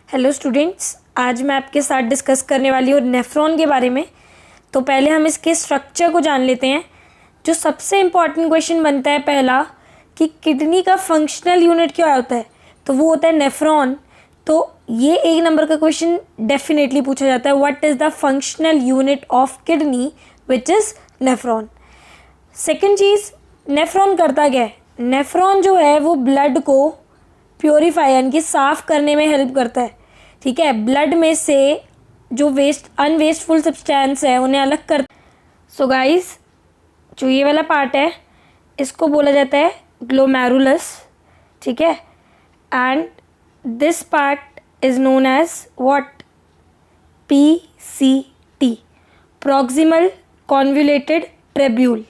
Hello students, आज मैं आपके साथ डिस्कस करने वाली हूँ नेफ्रॉन के बारे में। तो पहले हम इसके स्ट्रक्चर को जान लेते हैं। जो सबसे इम्पॉर्टेंट क्वेश्चन बनता है पहला कि किडनी का फंक्शनल यूनिट क्या होता है, तो वो होता है नेफ्रॉन। तो ये एक नंबर का क्वेश्चन डेफिनेटली पूछा जाता है, what is the functional unit of kidney which is nephron. Second cheese, nephron करता क्या है। नेफ्रॉन जो है वो ब्लड को प्योरीफाई यानी कि साफ़ करने में हेल्प करता है। ठीक है, ब्लड में से जो अनवेस्टफुल सब्सटेंस है उन्हें अलग कर। सो गाइस, जो ये वाला पार्ट है इसको बोला जाता है ग्लोमेरुलस। ठीक है, and this part is known as what, PCT, proximal convoluted tubule.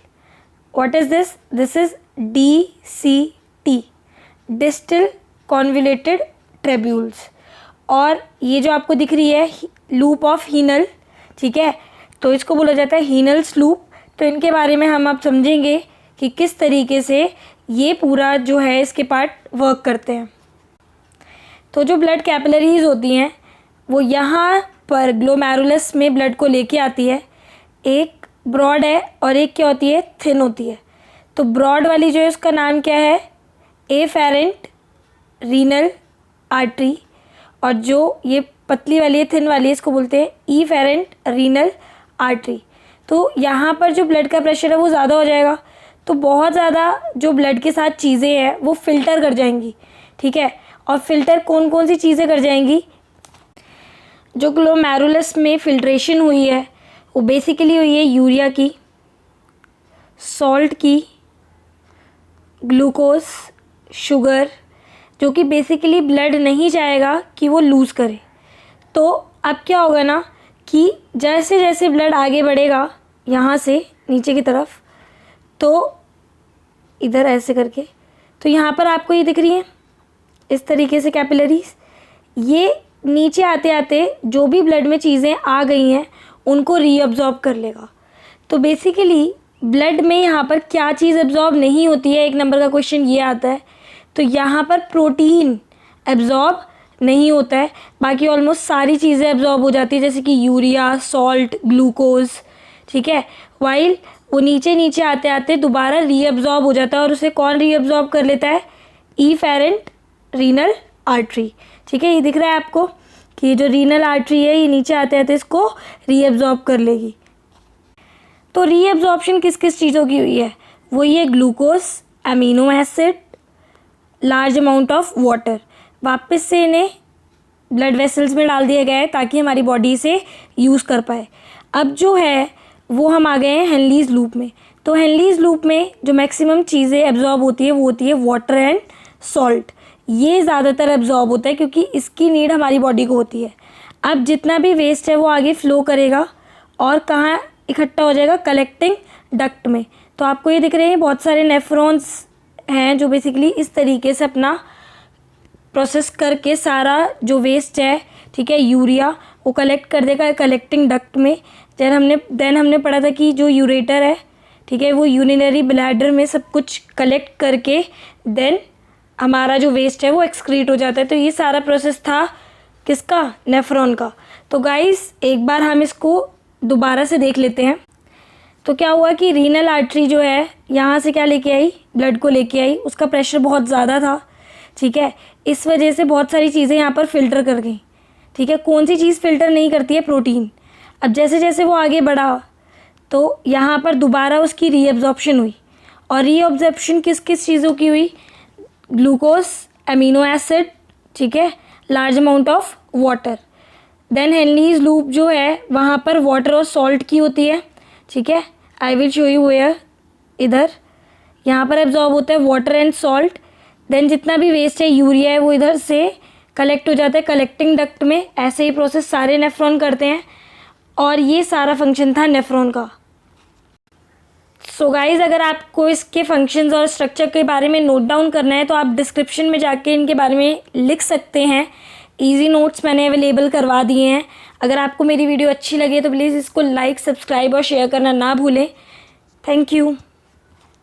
What is this? This is DCT, distal convoluted tubules. और ये जो आपको दिख रही है लूप ऑफ हीनल, ठीक है, तो इसको बोला जाता है हीनल्स लूप। तो इनके बारे में हम अब समझेंगे कि किस तरीके से ये पूरा जो है इसके पार्ट वर्क करते हैं। तो जो ब्लड कैपिलरीज होती हैं वो यहाँ पर ग्लोमेरुलस में ब्लड को लेके आती है। एक ब्रॉड है और एक क्या होती है, थिन होती है। तो ब्रॉड वाली जो है उसका नाम क्या है, एफेरेंट रीनल आर्टरी, और जो ये पतली वाली है, थिन वाली है, इसको बोलते हैं इफेरेंट रीनल आर्टरी। तो यहाँ पर जो ब्लड का प्रेशर है वो ज़्यादा हो जाएगा, तो बहुत ज़्यादा जो ब्लड के साथ चीज़ें हैं वो फ़िल्टर कर जाएंगी। ठीक है, और फ़िल्टर कौन कौन सी चीज़ें कर जाएंगी, जो ग्लोमेरुलस में फ़िल्ट्रेशन हुई है वो बेसिकली हुई है यूरिया की, सॉल्ट की, ग्लूकोज, शुगर, जो कि बेसिकली ब्लड नहीं चाहेगा कि वो लूज़ करे। तो अब क्या होगा ना कि जैसे जैसे ब्लड आगे बढ़ेगा यहाँ से नीचे की तरफ, तो इधर ऐसे करके, तो यहाँ पर आपको ये दिख रही है इस तरीके से कैपिलरीज, ये नीचे आते आते जो भी ब्लड में चीज़ें आ गई हैं उनको रीअब्जॉर्ब कर लेगा। तो बेसिकली ब्लड में यहाँ पर क्या चीज़ एब्जॉर्ब नहीं होती है, एक नंबर का क्वेश्चन ये आता है। तो यहाँ पर प्रोटीन एब्जॉर्ब नहीं होता है, बाकी ऑलमोस्ट सारी चीज़ें एब्जॉर्ब हो जाती है, जैसे कि यूरिया, सॉल्ट, ग्लूकोज। ठीक है, वाइल वो नीचे नीचे आते आते दोबारा रीअब्जॉर्ब हो जाता है, और उसे कौन रीअब्जॉर्ब कर लेता है, इफेरेंट रीनल आर्टरी। ठीक है, ये दिख रहा है आपको कि ये जो रीनल आर्टरी है ये नीचे आते आते इसको रीअब्जॉर्ब कर लेगी। तो रीअब्जॉर्प्शन किस किस चीज़ों की हुई है, वो ये glucose, amino acid, large amount of water, वापस से इन्हें ब्लड वेसल्स में डाल दिया गया है ताकि हमारी बॉडी से यूज़ कर पाए। अब जो है वो हम आ गए हैं हेनलीज लूप में। तो हेनलीज लूप में जो मैक्सिमम चीज़ें एब्जॉर्ब होती है वो होती है वाटर एंड सॉल्ट। ये ज़्यादातर एब्जॉर्ब होता है क्योंकि इसकी नीड हमारी बॉडी को होती है। अब जितना भी वेस्ट है वो आगे फ्लो करेगा और कहाँ इकट्ठा हो जाएगा, कलेक्टिंग डक्ट में। तो आपको ये दिख रहे हैं बहुत सारे नेफ्रॉन्स हैं जो बेसिकली इस तरीके से अपना प्रोसेस करके सारा जो वेस्ट है, ठीक है, यूरिया, वो कलेक्ट कर देगा कलेक्टिंग डक्ट में। देन हमने पढ़ा था कि जो यूरेटर है, ठीक है, वो यूरिनरी ब्लैडर में सब कुछ कलेक्ट करके देन हमारा जो वेस्ट है वो एक्सक्रीट हो जाता है। तो ये सारा प्रोसेस था किसका, नेफ्रॉन का। तो गाइस एक बार हम इसको दोबारा से देख लेते हैं। तो क्या हुआ कि रीनल आर्टरी जो है यहाँ से क्या लेके आई, ब्लड को लेके आई, उसका प्रेशर बहुत ज़्यादा था। ठीक है, इस वजह से बहुत सारी चीज़ें यहाँ पर फ़िल्टर कर गई। ठीक है, कौन सी चीज़ फ़िल्टर नहीं करती है, प्रोटीन। अब जैसे जैसे वो आगे बढ़ा तो यहाँ पर दोबारा उसकी रीअब्जॉर्प्शन हुई, और रीअब्जॉर्प्शन किस किस चीज़ों की हुई, ग्लूकोज, अमीनो एसिड, ठीक है, large amount of water. Then Henle's loop जो है वहाँ पर वाटर और सॉल्ट की होती है। ठीक है, I will show you where, इधर यहाँ पर एब्जॉर्ब होता है वाटर एंड सॉल्ट। देन जितना भी वेस्ट है, यूरिया है, वो इधर से कलेक्ट हो जाता है कलेक्टिंग डक्ट में। ऐसे ही प्रोसेस सारे नेफ्रॉन करते हैं, और ये सारा फंक्शन था नेफ्रॉन का। सो गाइज, अगर आपको इसके फंक्शंस और स्ट्रक्चर के बारे में नोट डाउन करना है तो आप डिस्क्रिप्शन में जाके इनके बारे में लिख सकते हैं। ईजी नोट्स मैंने अवेलेबल करवा दिए हैं। अगर आपको मेरी वीडियो अच्छी लगे तो प्लीज़ इसको लाइक, सब्सक्राइब और शेयर करना ना भूलें। Thank you.